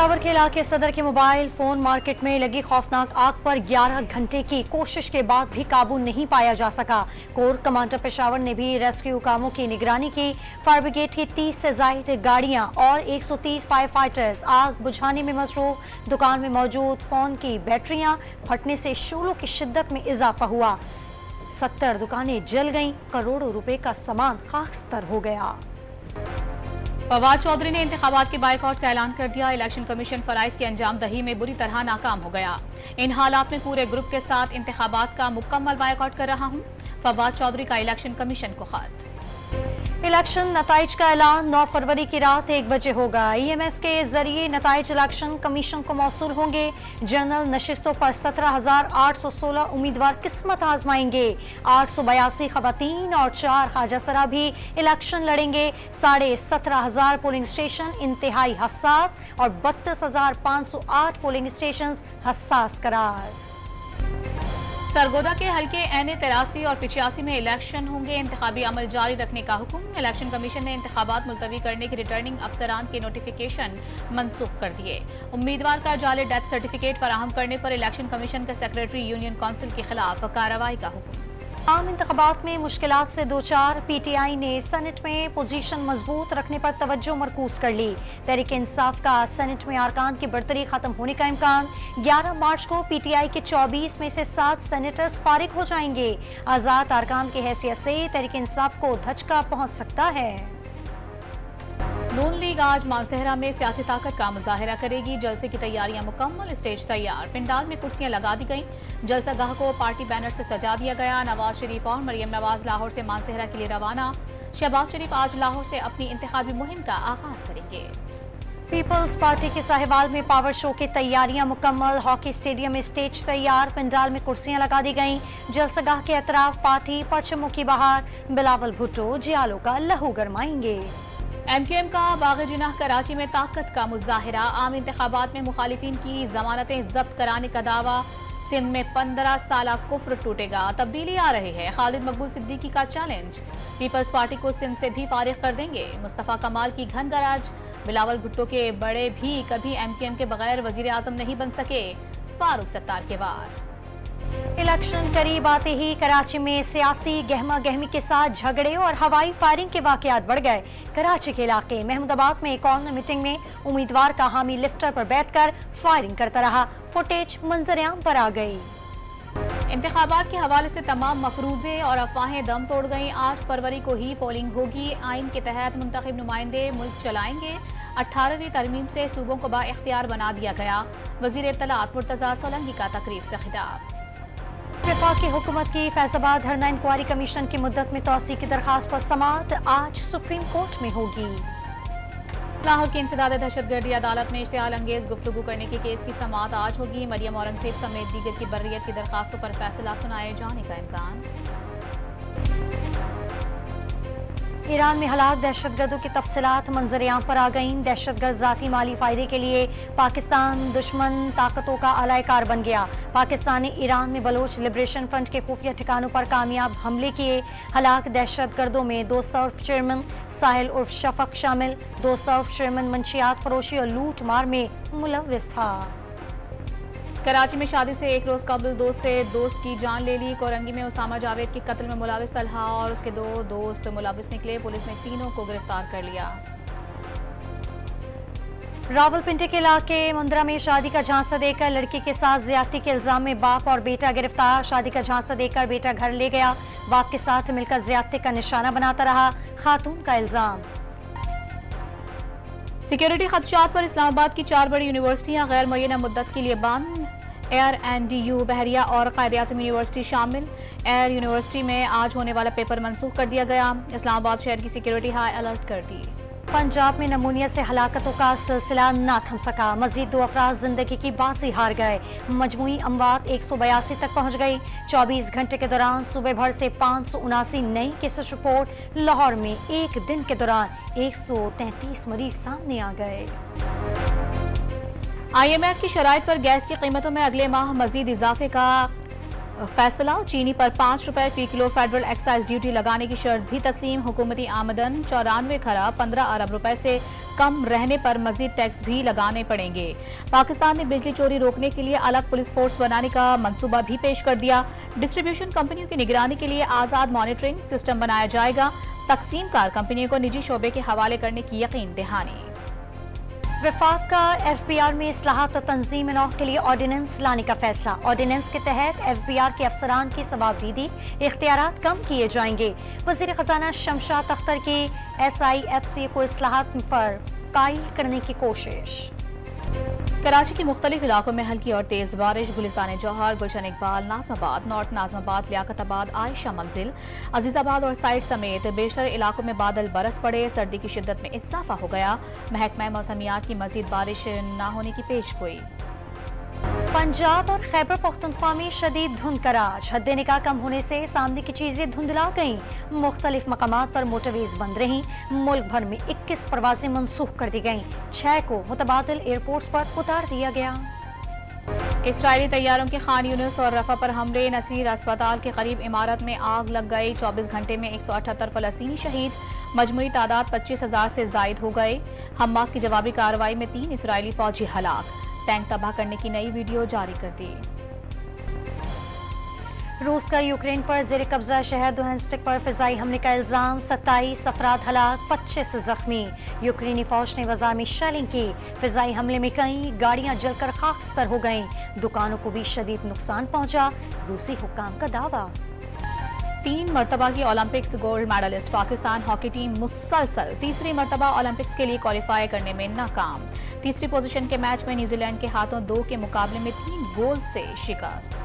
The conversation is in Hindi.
पेशावर के इलाके सदर के मोबाइल फोन मार्केट में लगी खौफनाक आग पर 11 घंटे की कोशिश के बाद भी काबू नहीं पाया जा सका। कोर कमांडर पेशावर ने भी रेस्क्यू कामों की निगरानी की। फायर ब्रिगेड की 30 से ज्यादा गाड़ियां और 130 फायर फाइटर्स आग बुझाने में मसरूफ। दुकान में मौजूद फोन की बैटरियां फटने से शोलों की शिद्दत में इजाफा हुआ। 70 दुकानें जल गईं, करोड़ों रुपए का सामान खाकस्तर हो गया। फवाद चौधरी ने इंतखाबात के बाइकआउट का ऐलान कर दिया। इलेक्शन कमीशन फराइज की अंजाम दही में बुरी तरह नाकाम हो गया। इन हालात में पूरे ग्रुप के साथ इंतखाबात का मुकम्मल बाइकआउट कर रहा हूं। फवाद चौधरी का इलेक्शन कमीशन को खत। इलेक्शन नताइज का ऐलान 9 फरवरी की रात 1 बजे होगा। EMS के जरिए नताइज इलेक्शन कमीशन को मौसूल होंगे। जनरल नशिस्तों पर 17,816 उम्मीदवार किस्मत आजमाएंगे। 882 खवातीन और 4 ख्वाजासरा भी इलेक्शन लड़ेंगे। 17,500 पोलिंग स्टेशन इंतहाई हसास और 32,508 पोलिंग स्टेशन हसास करार। सरगोदा के हल्के NA 83 और 85 में इलेक्शन होंगे। इंतखाबी अमल जारी रखने का हुक्म। इलेक्शन कमीशन ने इंतखाबात मुलतवी करने के रिटर्निंग अफसरान के नोटिफिकेशन मनसूख कर दिए। उम्मीदवार का जाली डेथ सर्टिफिकेट फराहम करने पर इलेक्शन कमीशन के सेक्रेटरी यूनियन काउंसिल के खिलाफ कार्रवाई का हुक्म। आम इंतखाबात में मुश्किलात से दो चार PTI ने सेनेट में पोजीशन मजबूत रखने पर तवज्जो मरकूज कर ली। तहरीक इंसाफ का सेनेट में अरकान की बढ़तरी खत्म होने का इम्कान। 11 मार्च को PTI के 24 में से 7 सेनेटर्स फारिग हो जाएंगे। आजाद अरकान की हैसियत से तहरीक इंसाफ को धचका पहुंच सकता है। नून लीग आज मानसेहरा में सियासी ताकत का मुजाहिरा करेगी। जलसे की तैयारियां मुकम्मल, स्टेज तैयार। पिंडाल में कुर्सियां लगा दी गईं। जलसागाह को पार्टी बैनर से सजा दिया गया। नवाज शरीफ और मरियम नवाज लाहौर से मानसेहरा के लिए रवाना। शहबाज शरीफ आज लाहौर से अपनी इंतखाबी मुहिम का आगाज करेंगे। पीपल्स पार्टी के साहिवाल में पावर शो की तैयारियां मुकम्मल। हॉकी स्टेडियम में स्टेज तैयार। पंडाल में कुर्सियां लगा दी गईं। जलसगाह के अतराफ पार्टी परचमों की बहार। बिलावल भुट्टो जियालों का लहू गरमाएंगे। MQM का बाग़-ए-जिनाह कराची में ताकत का मुजाहिरा। आम इंतखाबात में मुखालिफिन की जमानतें जब्त कराने का दावा। सिंध में 15 साल कुफ्र टूटेगा, तब्दीली आ रही है। खालिद मकबूल सिद्दीकी का चैलेंज। पीपल्स पार्टी को सिंध से भी फारिग कर देंगे। मुस्तफा कमाल की घन गराज। बिलावल भुट्टो के बड़े भी कभी MQM के बगैर वजीर आजम नहीं बन सके। फारूक सत्तार के वार। इलेक्शन करीब आते ही कराची में सियासी गहमा गहमी के साथ झगड़े और हवाई फायरिंग के वाकयात बढ़ गए। कराची के इलाके महमूदाबाद में कॉर्नर मीटिंग में उम्मीदवार का हामी लिफ्टर पर बैठकर फायरिंग करता रहा। फुटेज मंजर-ए-आम पर आ गई। इंतखाबात के हवाले से तमाम मफरूजे और अफवाहें दम तोड़ गईं। 8 फरवरी को ही पोलिंग होगी। आइन के तहत मुंतखब नुमाइंदे मुल्क चलाएंगे। 18वीं तरमीम से सूबों को बाइख्तियार बना दिया गया। वजीर इत्तलात मुर्तजा सोलंकी का तकरीब से खिताब। वफाकी हुकूमत की फैजाबाद धरना इंक्वायरी कमीशन की मुद्दत में तौसी की दरखास्त पर समाअत आज सुप्रीम कोर्ट में होगी। लाहौर की इंसदाद दहशतगर्दी अदालत में इश्तिआल अंगेज गुफ्तगू करने के केस की समाअत आज होगी। मरियम औरंगजेब समेत दीगर की बर्रियत की दरखास्तों पर फैसला सुनाए जाने का इम्कान। ईरान में हलाक दहशतगर्दों की तफसीलात मंजर-ए-आम पर आ गईं। दहशतगर्द जाती माली फायदे के लिए पाकिस्तान दुश्मन ताकतों का अलायकार बन गया। पाकिस्तान ने ईरान में बलोच लिबरेशन फ्रंट के खुफिया ठिकानों पर कामयाब हमले किए। हलाक दहशतगर्दों में दोस्ता उर्फ चेयरमैन साहिल उर्फ शफक शामिल। दोस्ता उर्फ चेयरमैन मंशियात फरोशी और लूट मार में मुलव्विस था। कराची में शादी से एक रोज कबल दोस्त की जान ले ली। कोरंगी में उसामा जावेद के कत्ल में मुलव्विस तलहा और उसके 2 दोस्त मुलव्विस निकले। पुलिस ने तीनों को गिरफ्तार कर लिया। रावलपिंडी के इलाके मुंद्रा में शादी का झांसा देकर लड़की के साथ ज्यादती के इल्जाम में बाप और बेटा गिरफ्तार। शादी का झांसा देकर बेटा घर ले गया। बाप के साथ मिलकर ज्यादती का निशाना बनाता रहा। खातून का इल्जाम। सिक्योरिटी खदशात पर इस्लामाबाद की 4 बड़ी यूनिवर्सिटियां गैर मुअय्यना मुद्दत के लिए बंद। AR&DU बहरिया और कायद-ए-आज़म यूनिवर्सिटी शामिल। एयर यूनिवर्सिटी में आज होने वाला पेपर मंसूख कर दिया गया। इस्लामाबाद शहर की सिक्योरिटी हाई अलर्ट कर दी। पंजाब में नमूनिया से हलाकतों का सिलसिला न थम सका। मजीद 2 अफराद जिंदगी की बाजी हार गए। मजमूई अमवात 182 तक पहुँच गई। 24 घंटे के दौरान सूबे भर से 579 नई केसेस रिपोर्ट। लाहौर में एक दिन के दौरान 133 मरीज सामने आ गए। IMF की शराइत पर गैस की कीमतों में अगले माह मजीद इजाफे का फैसला, चीनी पर 5 रुपए फी किलो फेडरल एक्साइज ड्यूटी लगाने की शर्त भी तस्लीम। हुकूमती आमदन 94 खरब 15 अरब रुपए से कम रहने पर मजीद टैक्स भी लगाने पड़ेंगे। पाकिस्तान ने बिजली चोरी रोकने के लिए अलग पुलिस फोर्स बनाने का मंसूबा भी पेश कर दिया। डिस्ट्रीब्यूशन कंपनियों की निगरानी के लिए आजाद मॉनिटरिंग सिस्टम बनाया जाएगा। तकसीमकार कंपनियों को निजी शोबे के हवाले करने की यकीन दहानी। वफाक का FBR में इस्लाहात और तंजीम नौ के लिए ऑर्डिनेंस लाने का फैसला। ऑर्डिनेंस के तहत FBR के अफसरान की सवाबदीदी इख्तियारात कम किए जाएंगे। वज़ीर खजाना शमशाद अख्तर की SIFC को इस्लाहात पर कायल करने की कोशिश। कराची के मुख्तलिफ इलाकों में हल्की और तेज बारिश। गुलिस्तान जौहर, गुलशन इकबाल, नाजमाबाद, नॉर्थ नाजमाबाद, लियाकताबाद, आयशा मंजिल, अजीजाबाद और साइड समेत बेशतर इलाकों में बादल बरस पड़े। सर्दी की शिद्दत में इजाफा हो गया। महकमा मौसमियात की मजीद बारिश न होने की पेशगोई। पंजाब और खैबर पख्तूनख्वा में शदीद धुंध का राज। हद्दे निगाह कम होने से सामने की चीजें धुंधला गईं। मुख्तलिफ मकामात पर मोटरवेज बंद रहीं। मुल्क भर में 21 परवाजें मनसूख कर दी गईं। 6 को मुतबादिल एयरपोर्ट्स पर उतार दिया गया। इसराइली तैयारों के खान यूनिस और रफा पर हमले। नसीर अस्पताल के करीब इमारत में आग लग गई। 24 घंटे में 178 फलस्तीनी शहीद। मजमूई तादाद 25,000 से जायद हो गए। हमास की जवाबी कार्रवाई में 3 इसराइली फौजी हलाक। टैंक तबाह करने की नई वीडियो जारी कर दी। रूस का यूक्रेन पर जेर कब्जा शहर दोनेत्स्क पर फिजाई हमले का इल्जाम। 27 अफराद हलाक, 25 जख्मी। यूक्रेनी फौज ने बाजार में शेलिंग की। फिजाई हमले में कई गाड़ियां जलकर खाकस्तर हो गईं। दुकानों को भी शदीद नुकसान पहुंचा। रूसी हुक्काम का दावा। 3 मरतबा की Olympics gold medallist Pakistan hockey team मुसलसल तीसरी मरतबा ओलंपिक्स के लिए क्वालिफाई करने में नाकाम। तीसरी पोजीशन के मैच में न्यूजीलैंड के हाथों 2 के मुकाबले में 3 गोल से शिकस्त।